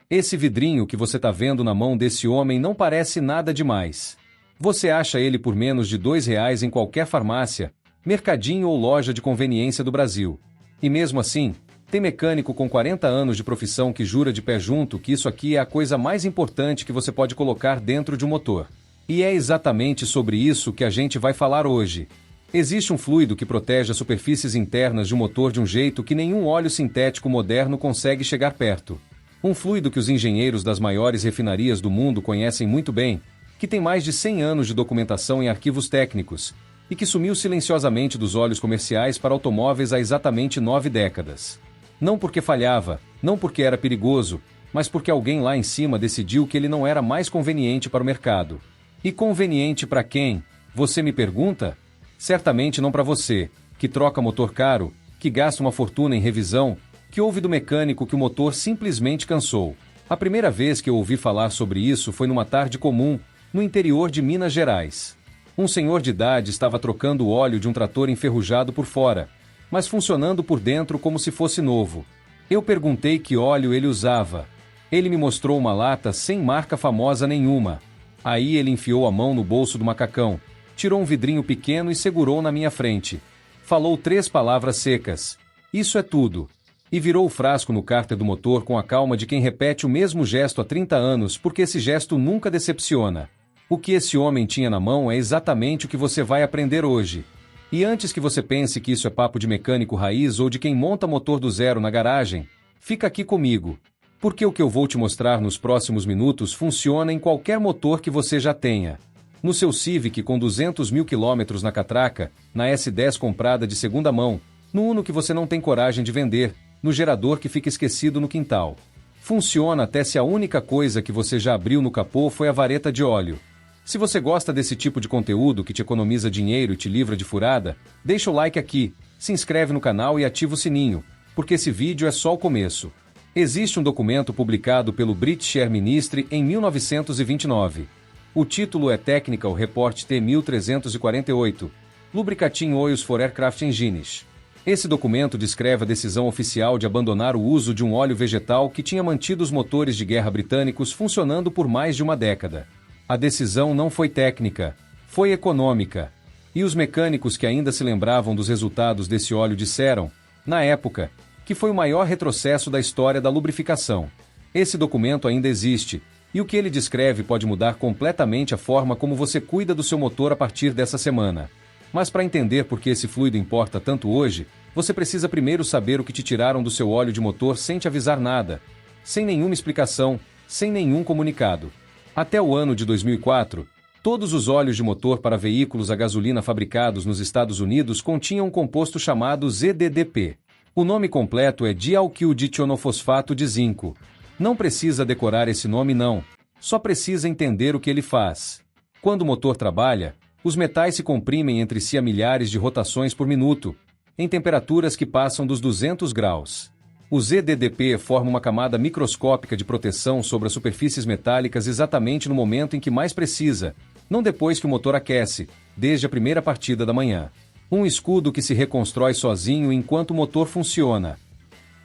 Esse vidrinho que você tá vendo na mão desse homem não parece nada demais. Você acha ele por menos de R$ 2 em qualquer farmácia, mercadinho ou loja de conveniência do Brasil. E mesmo assim, tem mecânico com 40 anos de profissão que jura de pé junto que isso aqui é a coisa mais importante que você pode colocar dentro de um motor. E é exatamente sobre isso que a gente vai falar hoje. Existe um fluido que protege as superfícies internas de um motor de um jeito que nenhum óleo sintético moderno consegue chegar perto. Um fluido que os engenheiros das maiores refinarias do mundo conhecem muito bem, que tem mais de 100 anos de documentação em arquivos técnicos, e que sumiu silenciosamente dos olhos comerciais para automóveis há exatamente 9 décadas. Não porque falhava, não porque era perigoso, mas porque alguém lá em cima decidiu que ele não era mais conveniente para o mercado. E conveniente para quem? Você me pergunta? Certamente não para você, que troca motor caro, que gasta uma fortuna em revisão, que ouve do mecânico que o motor simplesmente cansou. A primeira vez que eu ouvi falar sobre isso foi numa tarde comum, no interior de Minas Gerais. Um senhor de idade estava trocando o óleo de um trator enferrujado por fora, mas funcionando por dentro como se fosse novo. Eu perguntei que óleo ele usava. Ele me mostrou uma lata sem marca famosa nenhuma. Aí ele enfiou a mão no bolso do macacão, tirou um vidrinho pequeno e segurou na minha frente. Falou 3 palavras secas. Isso é tudo. E virou o frasco no cárter do motor com a calma de quem repete o mesmo gesto há 30 anos porque esse gesto nunca decepciona. O que esse homem tinha na mão é exatamente o que você vai aprender hoje. E antes que você pense que isso é papo de mecânico raiz ou de quem monta motor do zero na garagem, fica aqui comigo. Porque o que eu vou te mostrar nos próximos minutos funciona em qualquer motor que você já tenha. No seu Civic com 200 mil quilômetros na catraca, na S10 comprada de segunda mão, no Uno que você não tem coragem de vender, no gerador que fica esquecido no quintal. Funciona até se a única coisa que você já abriu no capô foi a vareta de óleo. Se você gosta desse tipo de conteúdo que te economiza dinheiro e te livra de furada, deixa o like aqui, se inscreve no canal e ativa o sininho, porque esse vídeo é só o começo. Existe um documento publicado pelo British Air Ministry em 1929. O título é Technical Report T1348, Lubricating Oils for Aircraft Engines. Esse documento descreve a decisão oficial de abandonar o uso de um óleo vegetal que tinha mantido os motores de guerra britânicos funcionando por mais de uma década. A decisão não foi técnica, foi econômica. E os mecânicos que ainda se lembravam dos resultados desse óleo disseram, na época, que foi o maior retrocesso da história da lubrificação. Esse documento ainda existe, e o que ele descreve pode mudar completamente a forma como você cuida do seu motor a partir dessa semana. Mas para entender por que esse fluido importa tanto hoje, você precisa primeiro saber o que te tiraram do seu óleo de motor sem te avisar nada, sem nenhuma explicação, sem nenhum comunicado. Até o ano de 2004, todos os óleos de motor para veículos a gasolina fabricados nos Estados Unidos continham um composto chamado ZDDP. O nome completo é dialquilditionofosfato de zinco. Não precisa decorar esse nome não, só precisa entender o que ele faz. Quando o motor trabalha, os metais se comprimem entre si a milhares de rotações por minuto, em temperaturas que passam dos 200 graus. O ZDDP forma uma camada microscópica de proteção sobre as superfícies metálicas exatamente no momento em que mais precisa, não depois que o motor aquece, desde a primeira partida da manhã. Um escudo que se reconstrói sozinho enquanto o motor funciona.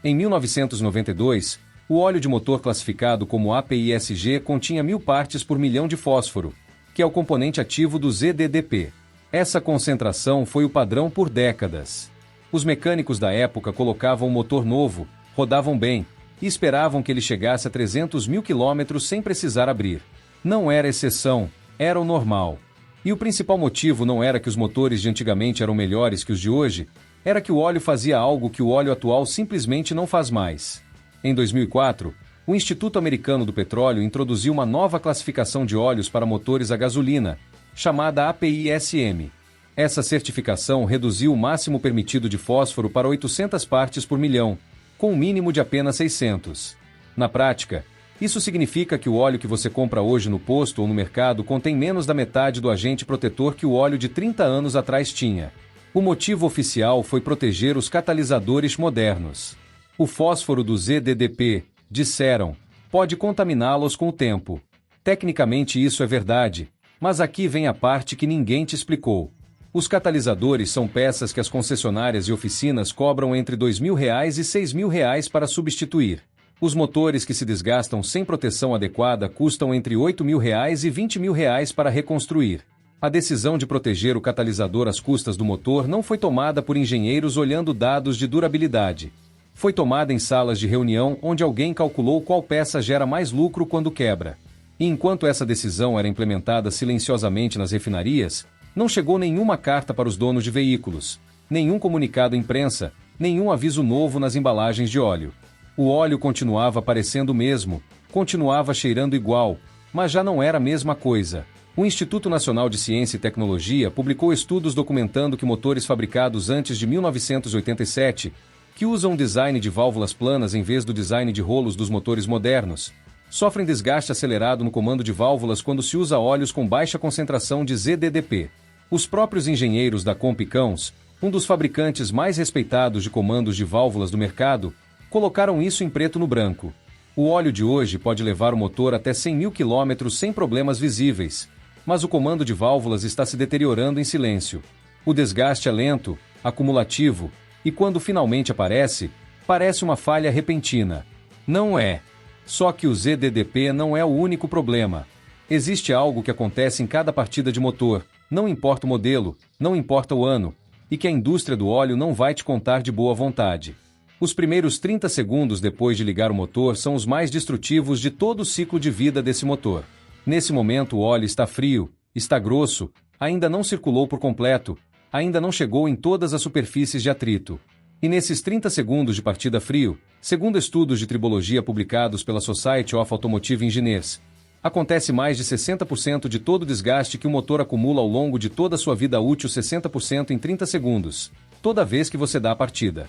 Em 1992, o óleo de motor classificado como API-SG continha 1000 partes por milhão de fósforo, que é o componente ativo do ZDDP. Essa concentração foi o padrão por décadas. Os mecânicos da época colocavam um motor novo, rodavam bem, e esperavam que ele chegasse a 300 mil quilômetros sem precisar abrir. Não era exceção, era o normal. E o principal motivo não era que os motores de antigamente eram melhores que os de hoje, era que o óleo fazia algo que o óleo atual simplesmente não faz mais. Em 2004, o Instituto Americano do Petróleo introduziu uma nova classificação de óleos para motores a gasolina, chamada API-SM. Essa certificação reduziu o máximo permitido de fósforo para 800 partes por milhão, com um mínimo de apenas 600. Na prática, isso significa que o óleo que você compra hoje no posto ou no mercado contém menos da metade do agente protetor que o óleo de 30 anos atrás tinha. O motivo oficial foi proteger os catalisadores modernos. O fósforo do ZDDP, disseram, pode contaminá-los com o tempo. Tecnicamente isso é verdade, mas aqui vem a parte que ninguém te explicou. Os catalisadores são peças que as concessionárias e oficinas cobram entre R$ 2.000 e R$ 6.000 para substituir. Os motores que se desgastam sem proteção adequada custam entre R$ 8.000 e R$ 20.000 para reconstruir. A decisão de proteger o catalisador às custas do motor não foi tomada por engenheiros olhando dados de durabilidade. Foi tomada em salas de reunião onde alguém calculou qual peça gera mais lucro quando quebra. E enquanto essa decisão era implementada silenciosamente nas refinarias, não chegou nenhuma carta para os donos de veículos, nenhum comunicado à imprensa, nenhum aviso novo nas embalagens de óleo. O óleo continuava parecendo o mesmo, continuava cheirando igual, mas já não era a mesma coisa. O Instituto Nacional de Ciência e Tecnologia publicou estudos documentando que motores fabricados antes de 1987, que usam um design de válvulas planas em vez do design de rolos dos motores modernos, sofrem desgaste acelerado no comando de válvulas quando se usa óleos com baixa concentração de ZDDP. Os próprios engenheiros da Compicãos, um dos fabricantes mais respeitados de comandos de válvulas do mercado, colocaram isso em preto no branco. O óleo de hoje pode levar o motor até 100.000 km sem problemas visíveis, mas o comando de válvulas está se deteriorando em silêncio. O desgaste é lento, acumulativo, e quando finalmente aparece, parece uma falha repentina. Não é. Só que o ZDDP não é o único problema. Existe algo que acontece em cada partida de motor, não importa o modelo, não importa o ano, e que a indústria do óleo não vai te contar de boa vontade. Os primeiros 30 segundos depois de ligar o motor são os mais destrutivos de todo o ciclo de vida desse motor. Nesse momento o óleo está frio, está grosso, ainda não circulou por completo, ainda não chegou em todas as superfícies de atrito. E nesses 30 segundos de partida frio, segundo estudos de tribologia publicados pela Society of Automotive Engineers, acontece mais de 60% de todo o desgaste que o motor acumula ao longo de toda a sua vida útil, 60% em 30 segundos, toda vez que você dá a partida.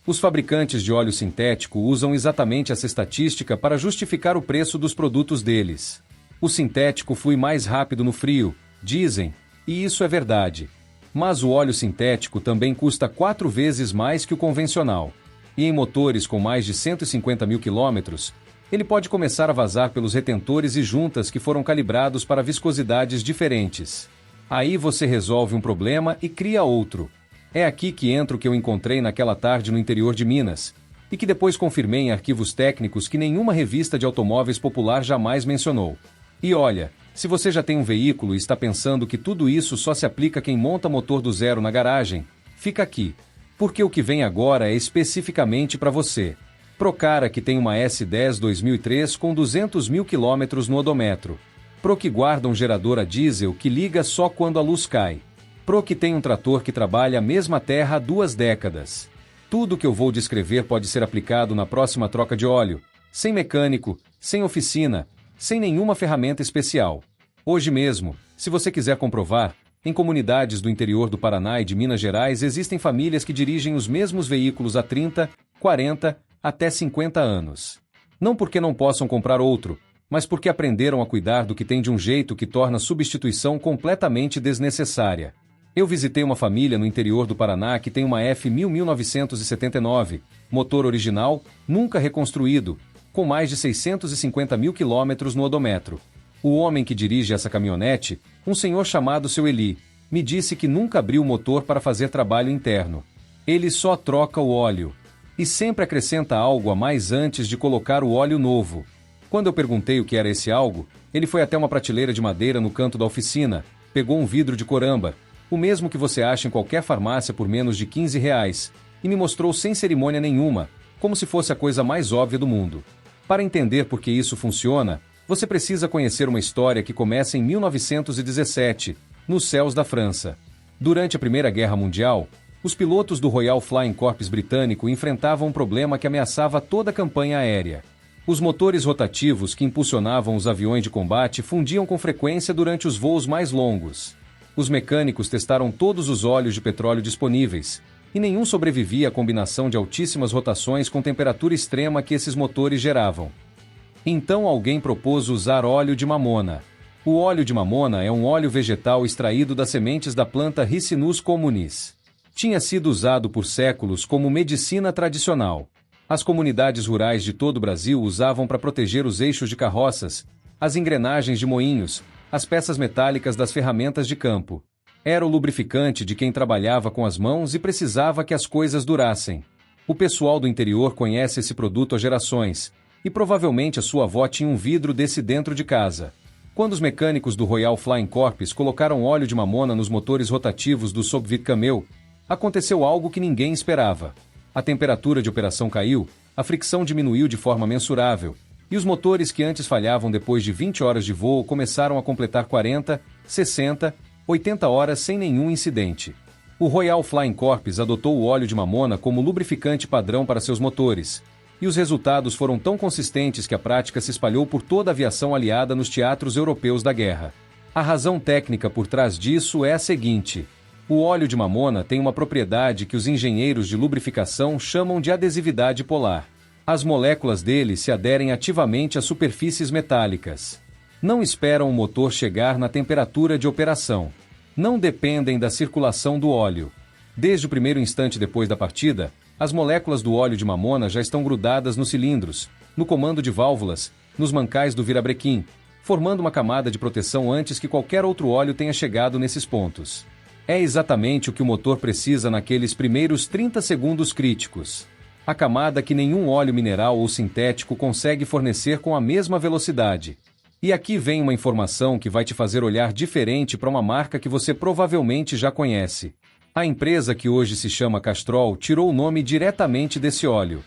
Os fabricantes de óleo sintético usam exatamente essa estatística para justificar o preço dos produtos deles. O sintético flui mais rápido no frio, dizem, e isso é verdade. Mas o óleo sintético também custa 4 vezes mais que o convencional. E em motores com mais de 150.000 km, ele pode começar a vazar pelos retentores e juntas que foram calibrados para viscosidades diferentes. Aí você resolve um problema e cria outro. É aqui que entra o que eu encontrei naquela tarde no interior de Minas, e que depois confirmei em arquivos técnicos que nenhuma revista de automóveis popular jamais mencionou. E olha, se você já tem um veículo e está pensando que tudo isso só se aplica a quem monta motor do zero na garagem, fica aqui. Porque o que vem agora é especificamente para você. Procara que tem uma S10 2003 com 200.000 km no odômetro. Pro que guarda um gerador a diesel que liga só quando a luz cai. Pro que tem um trator que trabalha a mesma terra há 2 décadas. Tudo que eu vou descrever pode ser aplicado na próxima troca de óleo, sem mecânico, sem oficina, sem nenhuma ferramenta especial. Hoje mesmo, se você quiser comprovar, em comunidades do interior do Paraná e de Minas Gerais existem famílias que dirigem os mesmos veículos há 30, 40, até 50 anos. Não porque não possam comprar outro, mas porque aprenderam a cuidar do que tem de um jeito que torna a substituição completamente desnecessária. Eu visitei uma família no interior do Paraná que tem uma F1000 1979, motor original, nunca reconstruído, com mais de 650.000 km no odômetro. O homem que dirige essa caminhonete, um senhor chamado seu Eli, me disse que nunca abriu o motor para fazer trabalho interno. Ele só troca o óleo. E sempre acrescenta algo a mais antes de colocar o óleo novo. Quando eu perguntei o que era esse algo, ele foi até uma prateleira de madeira no canto da oficina, pegou um vidro de corâmbar, o mesmo que você acha em qualquer farmácia por menos de R$ 15, e me mostrou sem cerimônia nenhuma, como se fosse a coisa mais óbvia do mundo. Para entender por que isso funciona, você precisa conhecer uma história que começa em 1917, nos céus da França. Durante a Primeira Guerra Mundial, os pilotos do Royal Flying Corps britânico enfrentavam um problema que ameaçava toda a campanha aérea. Os motores rotativos que impulsionavam os aviões de combate fundiam com frequência durante os voos mais longos. Os mecânicos testaram todos os óleos de petróleo disponíveis, e nenhum sobrevivia à combinação de altíssimas rotações com temperatura extrema que esses motores geravam. Então alguém propôs usar óleo de mamona. O óleo de mamona é um óleo vegetal extraído das sementes da planta Ricinus communis. Tinha sido usado por séculos como medicina tradicional. As comunidades rurais de todo o Brasil usavam para proteger os eixos de carroças, as engrenagens de moinhos, as peças metálicas das ferramentas de campo. Era o lubrificante de quem trabalhava com as mãos e precisava que as coisas durassem. O pessoal do interior conhece esse produto há gerações, e provavelmente a sua avó tinha um vidro desse dentro de casa. Quando os mecânicos do Royal Flying Corps colocaram óleo de mamona nos motores rotativos do Sopwith Camel, aconteceu algo que ninguém esperava. A temperatura de operação caiu, a fricção diminuiu de forma mensurável, e os motores que antes falhavam depois de 20 horas de voo começaram a completar 40, 60, 80 horas sem nenhum incidente. O Royal Flying Corps adotou o óleo de mamona como lubrificante padrão para seus motores, e os resultados foram tão consistentes que a prática se espalhou por toda a aviação aliada nos teatros europeus da guerra. A razão técnica por trás disso é a seguinte: o óleo de mamona tem uma propriedade que os engenheiros de lubrificação chamam de adesividade polar. As moléculas dele se aderem ativamente às superfícies metálicas. Não esperam o motor chegar na temperatura de operação. Não dependem da circulação do óleo. Desde o primeiro instante depois da partida, as moléculas do óleo de mamona já estão grudadas nos cilindros, no comando de válvulas, nos mancais do virabrequim, formando uma camada de proteção antes que qualquer outro óleo tenha chegado nesses pontos. É exatamente o que o motor precisa naqueles primeiros 30 segundos críticos. A camada que nenhum óleo mineral ou sintético consegue fornecer com a mesma velocidade. E aqui vem uma informação que vai te fazer olhar diferente para uma marca que você provavelmente já conhece. A empresa que hoje se chama Castrol tirou o nome diretamente desse óleo.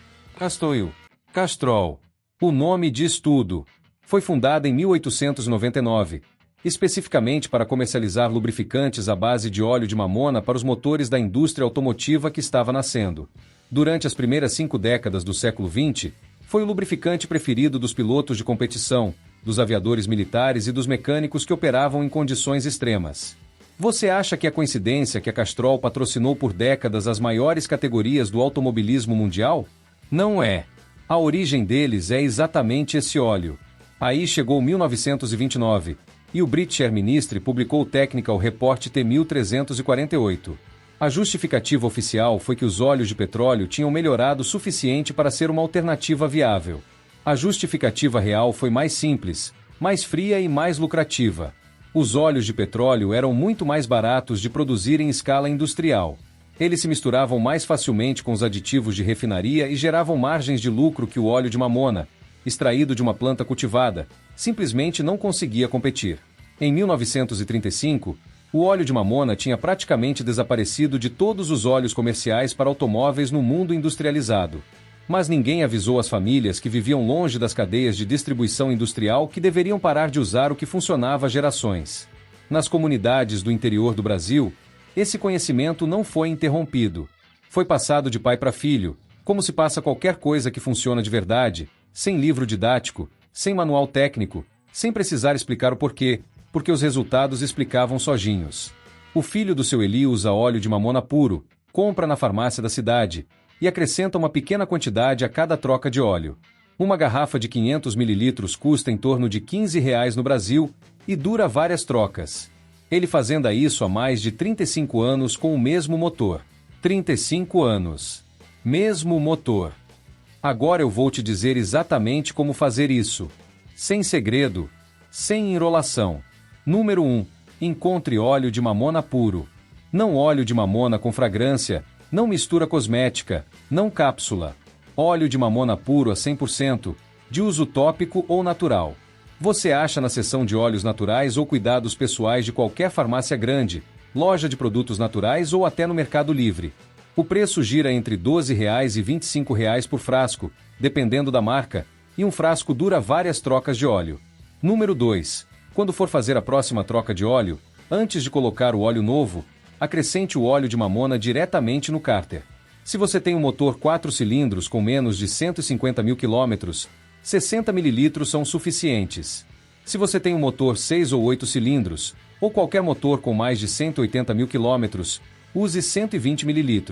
Castrol. O nome diz tudo. Foi fundada em 1899, especificamente para comercializar lubrificantes à base de óleo de mamona para os motores da indústria automotiva que estava nascendo. Durante as primeiras 5 décadas do século XX, foi o lubrificante preferido dos pilotos de competição, dos aviadores militares e dos mecânicos que operavam em condições extremas. Você acha que é coincidência que a Castrol patrocinou por décadas as maiores categorias do automobilismo mundial? Não é. A origem deles é exatamente esse óleo. Aí chegou 1929, e o British Air Ministry publicou o Technical Report T1348. A justificativa oficial foi que os óleos de petróleo tinham melhorado o suficiente para ser uma alternativa viável. A justificativa real foi mais simples, mais fria e mais lucrativa. Os óleos de petróleo eram muito mais baratos de produzir em escala industrial. Eles se misturavam mais facilmente com os aditivos de refinaria e geravam margens de lucro que o óleo de mamona, extraído de uma planta cultivada, simplesmente não conseguia competir. Em 1935, o óleo de mamona tinha praticamente desaparecido de todos os óleos comerciais para automóveis no mundo industrializado. Mas ninguém avisou as famílias que viviam longe das cadeias de distribuição industrial que deveriam parar de usar o que funcionava há gerações. Nas comunidades do interior do Brasil, esse conhecimento não foi interrompido. Foi passado de pai para filho, como se passa qualquer coisa que funciona de verdade, sem livro didático, sem manual técnico, sem precisar explicar o porquê, porque os resultados explicavam sozinhos. O filho do seu Eli usa óleo de mamona puro, compra na farmácia da cidade, e acrescenta uma pequena quantidade a cada troca de óleo. Uma garrafa de 500 ml custa em torno de R$ 15 no Brasil e dura várias trocas. Ele fazendo isso há mais de 35 anos com o mesmo motor. 35 anos. Mesmo motor. Agora eu vou te dizer exatamente como fazer isso. Sem segredo, sem enrolação. Número 1. Encontre óleo de mamona puro. Não óleo de mamona com fragrância, não mistura cosmética, não cápsula. Óleo de mamona puro a 100%, de uso tópico ou natural. Você acha na seção de óleos naturais ou cuidados pessoais de qualquer farmácia grande, loja de produtos naturais ou até no Mercado Livre. O preço gira entre R$ 12 e R$ 25 por frasco, dependendo da marca, e um frasco dura várias trocas de óleo. Número 2. Quando for fazer a próxima troca de óleo, antes de colocar o óleo novo, acrescente o óleo de mamona diretamente no cárter. Se você tem um motor 4 cilindros com menos de 150 mil quilômetros, 60 ml são suficientes. Se você tem um motor 6 ou 8 cilindros, ou qualquer motor com mais de 180 mil quilômetros, use 120 ml.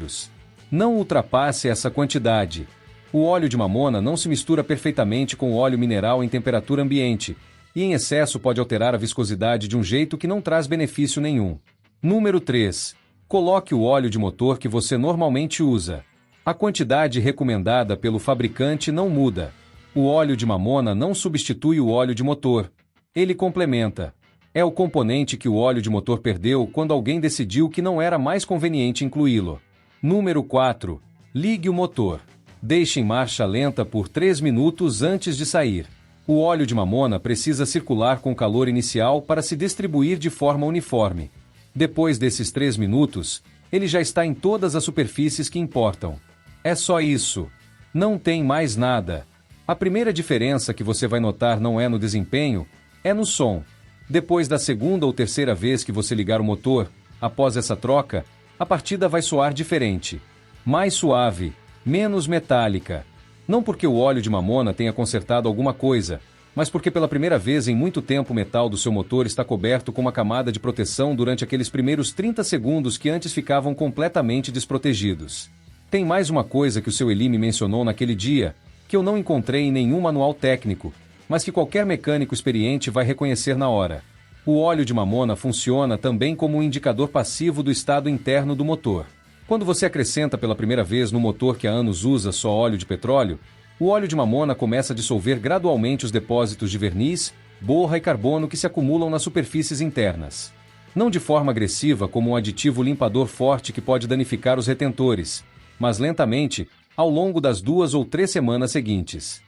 Não ultrapasse essa quantidade. O óleo de mamona não se mistura perfeitamente com o óleo mineral em temperatura ambiente, e em excesso pode alterar a viscosidade de um jeito que não traz benefício nenhum. Número 3. Coloque o óleo de motor que você normalmente usa. A quantidade recomendada pelo fabricante não muda. O óleo de mamona não substitui o óleo de motor. Ele complementa. É o componente que o óleo de motor perdeu quando alguém decidiu que não era mais conveniente incluí-lo. Número 4. Ligue o motor. Deixe em marcha lenta por 3 minutos antes de sair. O óleo de mamona precisa circular com calor inicial para se distribuir de forma uniforme. Depois desses 3 minutos, ele já está em todas as superfícies que importam. É só isso. Não tem mais nada. A primeira diferença que você vai notar não é no desempenho, é no som. Depois da segunda ou terceira vez que você ligar o motor, após essa troca, a partida vai soar diferente. Mais suave, menos metálica. Não porque o óleo de mamona tenha consertado alguma coisa, mas porque pela primeira vez em muito tempo o metal do seu motor está coberto com uma camada de proteção durante aqueles primeiros 30 segundos que antes ficavam completamente desprotegidos. Tem mais uma coisa que o seu Eli me mencionou naquele dia, que eu não encontrei em nenhum manual técnico, mas que qualquer mecânico experiente vai reconhecer na hora. O óleo de mamona funciona também como um indicador passivo do estado interno do motor. Quando você acrescenta pela primeira vez no motor que há anos usa só óleo de petróleo, o óleo de mamona começa a dissolver gradualmente os depósitos de verniz, borra e carbono que se acumulam nas superfícies internas. Não de forma agressiva como um aditivo limpador forte que pode danificar os retentores, mas lentamente, ao longo das 2 ou 3 semanas seguintes.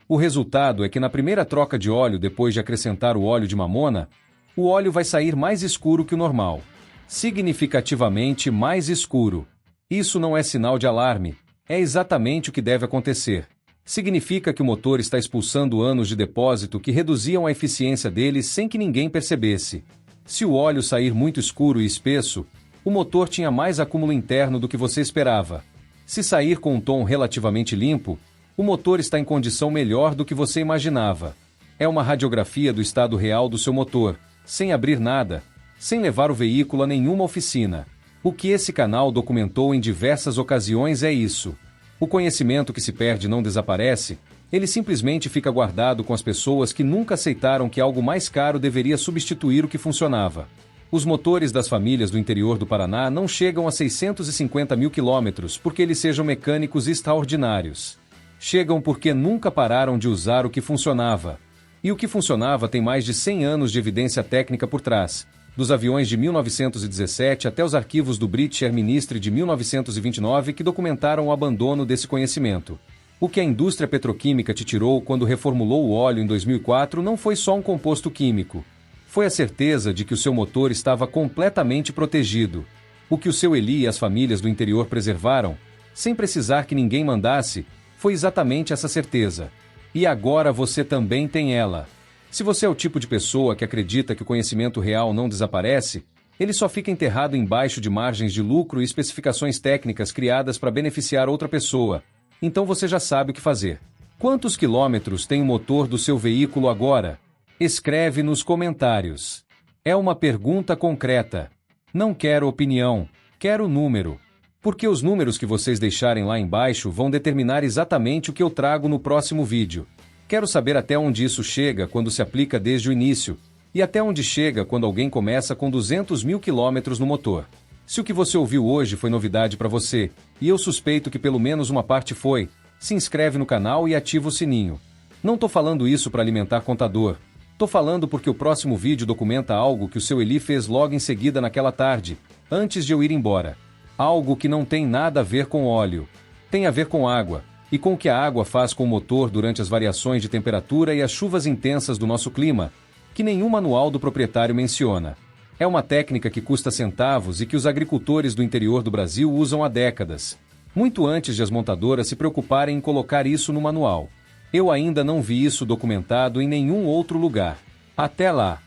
O resultado é que na primeira troca de óleo depois de acrescentar o óleo de mamona, o óleo vai sair mais escuro que o normal. Significativamente mais escuro. Isso não é sinal de alarme, é exatamente o que deve acontecer. Significa que o motor está expulsando anos de depósito que reduziam a eficiência dele sem que ninguém percebesse. Se o óleo sair muito escuro e espesso, o motor tinha mais acúmulo interno do que você esperava. Se sair com um tom relativamente limpo, o motor está em condição melhor do que você imaginava. É uma radiografia do estado real do seu motor, sem abrir nada, sem levar o veículo a nenhuma oficina. O que esse canal documentou em diversas ocasiões é isso. O conhecimento que se perde não desaparece, ele simplesmente fica guardado com as pessoas que nunca aceitaram que algo mais caro deveria substituir o que funcionava. Os motores das famílias do interior do Paraná não chegam a 650 mil quilômetros porque eles sejam mecânicos extraordinários. Chegam porque nunca pararam de usar o que funcionava. E o que funcionava tem mais de 100 anos de evidência técnica por trás, dos aviões de 1917 até os arquivos do British Air Ministry de 1929 que documentaram o abandono desse conhecimento. O que a indústria petroquímica te tirou quando reformulou o óleo em 2004 não foi só um composto químico. Foi a certeza de que o seu motor estava completamente protegido. O que o seu Eli e as famílias do interior preservaram, sem precisar que ninguém mandasse, foi exatamente essa certeza. E agora você também tem ela. Se você é o tipo de pessoa que acredita que o conhecimento real não desaparece, ele só fica enterrado embaixo de margens de lucro e especificações técnicas criadas para beneficiar outra pessoa. Então você já sabe o que fazer. Quantos quilômetros tem o motor do seu veículo agora? Escreve nos comentários. É uma pergunta concreta. Não quero opinião, quero número. Porque os números que vocês deixarem lá embaixo vão determinar exatamente o que eu trago no próximo vídeo. Quero saber até onde isso chega quando se aplica desde o início, e até onde chega quando alguém começa com 200 mil quilômetros no motor. Se o que você ouviu hoje foi novidade para você, e eu suspeito que pelo menos uma parte foi, se inscreve no canal e ativa o sininho. Não tô falando isso para alimentar contador. Tô falando porque o próximo vídeo documenta algo que o seu Eli fez logo em seguida naquela tarde, antes de eu ir embora. Algo que não tem nada a ver com óleo. Tem a ver com água, e com o que a água faz com o motor durante as variações de temperatura e as chuvas intensas do nosso clima, que nenhum manual do proprietário menciona. É uma técnica que custa centavos e que os agricultores do interior do Brasil usam há décadas, muito antes de as montadoras se preocuparem em colocar isso no manual. Eu ainda não vi isso documentado em nenhum outro lugar. Até lá!